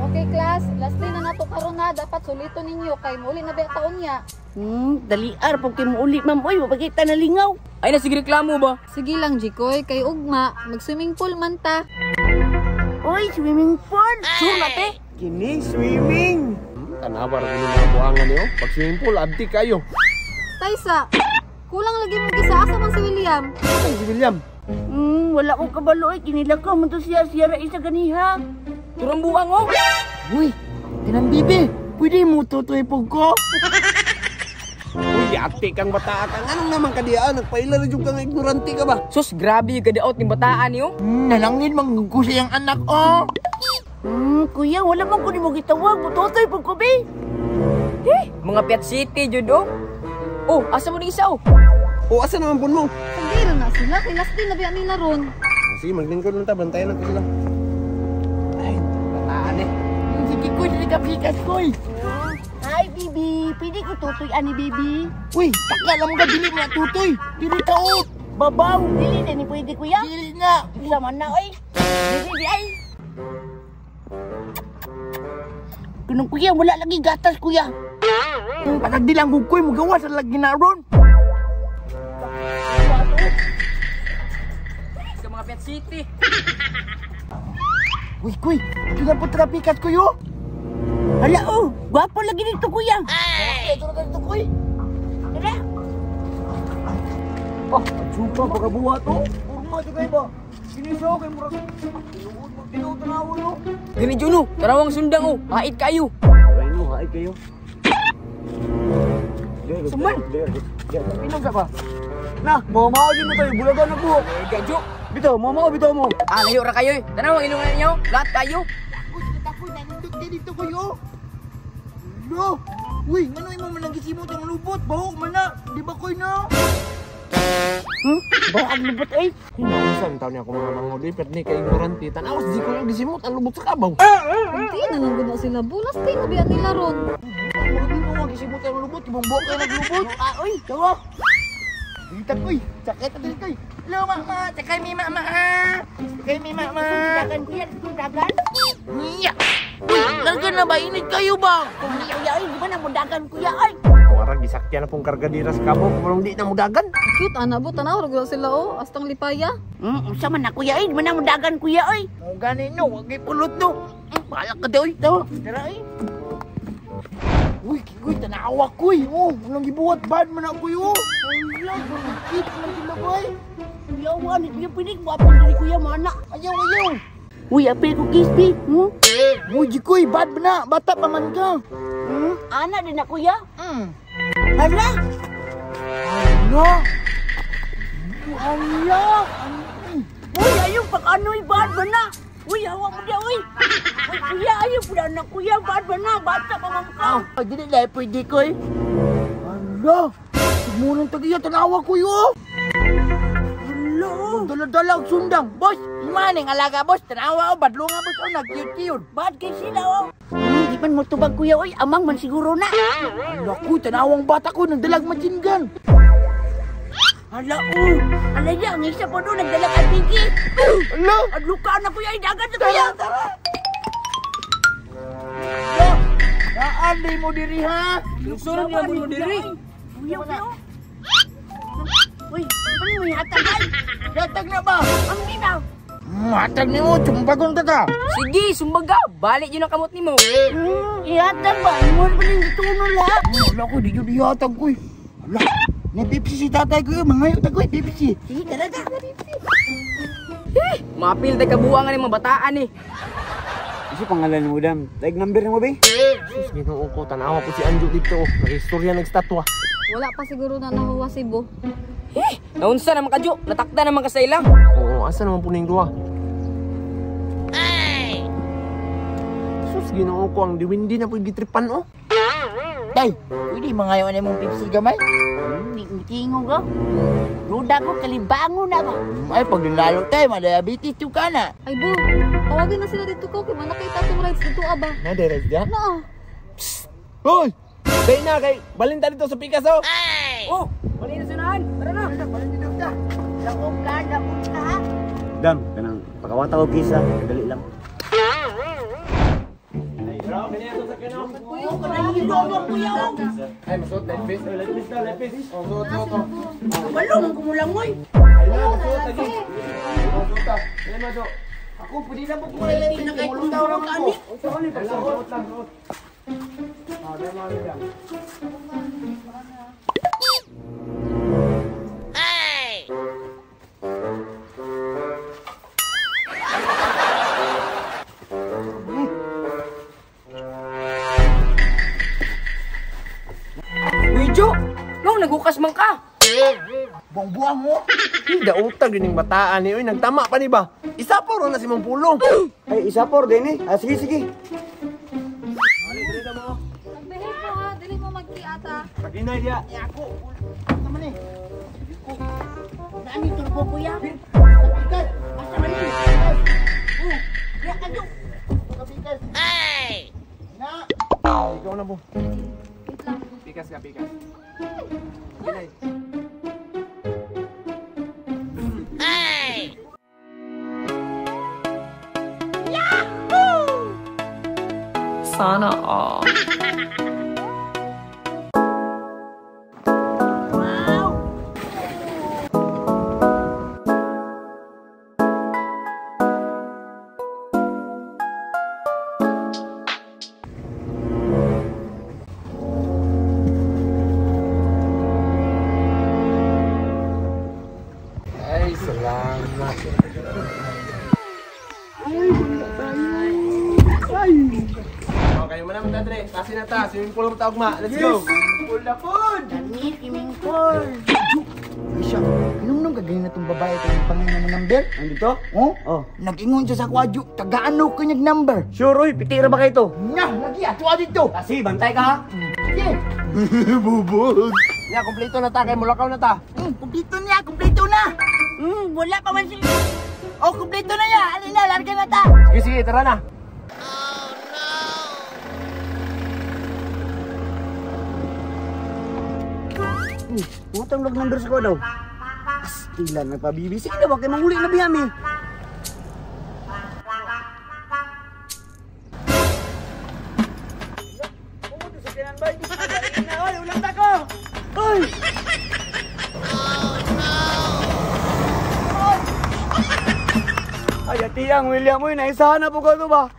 Okay, class. Last day na nato karon na. Dapat sulito ninyo kay muli na ba taon niya. Daliar pag kay muuli ma'am oy, mapakita na lingaw. Ay na sige reklamo ba? Sige lang, Jikoy. Kay ugma, mag-swimming pool man ta. Oy, swimming pool. Sure na te. Kini swimming. Tanabar ko mga buangan niyo. Pag swimming pool, abdi kayo. Taysa, kulang lagi mo gisaasa man si William. Ay, si William. Wala ko kabalo oy, kinilakaw man to siya ra isa ganiha. Turang buang oh. Uy, tinang bibi. Pwede mo tutoy po ko. Uy, ate kang bata ka. Anong naman kadiaan? Nagpaila na yung kang ignorante ka ba? Sus, grabe yung gadaot ng bataan niyo. Nalangin manggugusa yung anak, oh. Kuya, wala man ko ni mo gitawag. Butotoy pag ko, be. Mga Piat City, Judo. Oh, asa mo na isa oh? O, asa naman po mo? Pagdira na sila. Kay last day na ba nila ron. Sige, maglingkod lang ta. Bantayan natin sila. Ay, bataan eh. Sige, kuy, dili ka pikas, kuy. Hi, Bibi. Pwede ko tutoy ani, Bibi. Uy, takala mo ka, dili mo na tutoy. Dili ka, oh. Babaw, dili din ni pwede, kuya. Dili na. Isa man na, oy. Dili, ay. Kunong kuya, wala lagi gatas, kuya. Panagdilang kukoy mo gawa sa lagi na ron. Sa mga Piat City. Uy, kuy. Ito na po trapikas ko, yo. Hala, oh. Gwapo lagi nito, kuya. Ito na ganito, kuy. Tara. Oh, suka baka buhat, oh. Urma, ito kayo ba? Sinisaw kayo murag. Tinutanawa, no? Gani Juno, tarawang sundang oh. Hait kayo. Ay, no, haay kayo. Suman. Inom ka ba? Nah, mamaw din mo tayo. Bulagan na po. Gajo. Bitaw, mamaw, bitaw mo. Layo ra kayo eh. Tanawang ilungan ninyo. Lahat kayo. Ako, nanindot ka dito kayo. No. Uy, ano yung mga nanggisimot ang lubot? Baho man na. Di ba koy na? Bawa ang lubot, ay. Hinausan taon niya ako mga manguli. Pero ni ka-ignorante. Tanawas, di ko yung gisimot ang lubot sa kabaw. Kunti na lang guna sila. Bulas day na ba nila ron. Mga di mo gisimot ang lubot. Ibang buhok kayo naglubot. Uy, tawa. Dita koy. Sakit na dito. Hello, mama. Sakay mi mama. Sakay mi mama. Dagan, kuya. Dagan. Iya. Uy, larga na ba? Init kayo ba? Kuya, ay. Di ba na mo dagan, kuya, ay? Warang gisakyan na pong kargadira sa kabaw. Kung di na mo dagan. Cute, ana po. Tanaw, ragula sila oh. Astang lipaya. Sama na, kuya, ay. Di ba na mo dagan, kuya, ay? Ganin no. Huwag kayo pulot no. Bahala ka daw, ito. Tara, ay. Uy, kuy, tanawa kuy. Oh, walang gibuhat. Bad man ako yo. Wala, bakit man sila, boy? Kuya, wala. Kuya, pinig mo. Apil ni kuya, mana. Ayaw, ayaw. Uy, apil ko kiss, pi. Uy, kuy, bad ba na? Bata pa man ka. Ana din na, kuya. Hala. Ano? Hala. Uy, ayaw pag-ano'y bad ba na? Uy, hawak mo dia, uy. Uy, kuya, ayaw po na, kuya. Bad ba na? Bata pa man ka. Hindi na pwede koy. Ano? Sumunang tagiya, tanawa ko yo. Hello. Dala-dala ang sundang. Boss, Maning alaga, boss. Tanawa, oh. Badlo nga, boss. Oh, nag-cute-cute. Bad kay sila, oh. Di man mo tubag, kuya, uy. Amang man siguro na. ala ko, tanawang bata ko, nagdalag machingan. Hala, oh. Hala niya, ang isa po doon, nagdalag at pinky. Ala! At luka na, kuya. Dagat na, kuya. Tara! Naanday mo diri ha? Lusuran niya mo diri. Kuya, kuya. Uy, ano mo hatag, ay? Datag na ba? Ang dinaw. Matag ni mo, tumbagong tata. Sige, sumbaga. Balik yun ang kamot ni mo. Ihatag ba? Mo ba ning tunol ha? Wala ko, di yun ihatag ko eh. Ala, may Pepsi si tatay ko yun, mangayo tag ko eh, Pepsi. Sige, tara. Mapil tayo kabuangan ng mga bataan eh. Kasi pangalan mo, Dam. Like number mo, be? Sus, ginoo ko, tanawa ko si Anjo dito. Nag-istorya nagstatwa. Wala pa siguro na nahuwa si Bo. Naunsa naman ka, Jo. Natakda naman ka sa ilang. Oo, asa naman po ning duwa? Sus, ginoo ko, ang diwindi na po gitripan, oh. Day, pwede mangayon na mong Pepsi gamay? Tingo ka? Ruda ko, kalibango na ba? Ay, pag nilalo tayo, madiabetes yung ka na. Ay, Bo. Tawagin na sila dito ko. Kaya nakita itong rides dito, aba. Na-direct dia? Na. Hoy! Day na, kay balinta dito sa Picasso. Oh, mali na sunahan. Tara na. Lakong ganda mo na ha? Dam, kanang pakawata ko kisa, dali lang. Bro, ganyan ito sa kino. Kuya, kuya. Ay, masot, light face. Light face na, light face. Oh, suot. Balong ang kumulang mo. Ay na, masot, lagi. Masot ta. Ganyan mo, Dok. Ako, pwede na po ko. Pinakaikong daw ang kani. Suot lang. Ah, ganyan mo lang. Uy, Jo! Nung nagukas man ka! Buang-buang mo. Hindi, utang din yung bataan ni. Uy, nagtama pa ni ba? Isa po ron na si Mang Pulong. Ay, isa por din eh. Ah, sige. Nagbehave ka ha. Dili mo magkiata. Pag-inay dia. Ako. Naman eh. Nani turbo kuya? Kapikas. Asa man ni? Ya kadyo. Kapikas. Hey! Na. Ikaw na po. Wait lang. Pikas ka, pikas. Pag-inay. Sana all. Ay, salamat. Okay, manam ta dre. Kasi na ta, swimming pool mo ta ugma. Let's go. Pool na pod. Dani kiming kol. Isya, inom ka ganyan na itong babae itong pangina mo number? Andito? Oh? Oh. Nag-ingon siya sa kwadyo, tagaano ko niyag number. Sure, uy, pitira ba kayo to? Nga, lagi, ato dito. Kasi, bantay ka ha? Sige. Bubog. Ya, kompleto na ta kay mulakaw na ta. Kumpleto na. Wala pa man sila. Oh, kumpleto na ya. Alin na, larga na ta. Sige, tara na. Utang log number ko daw. Astila, nagpa-BBC na ba kay manghuli na biyami? Ay, atiyang William mo, naisahan na po ko ito ba?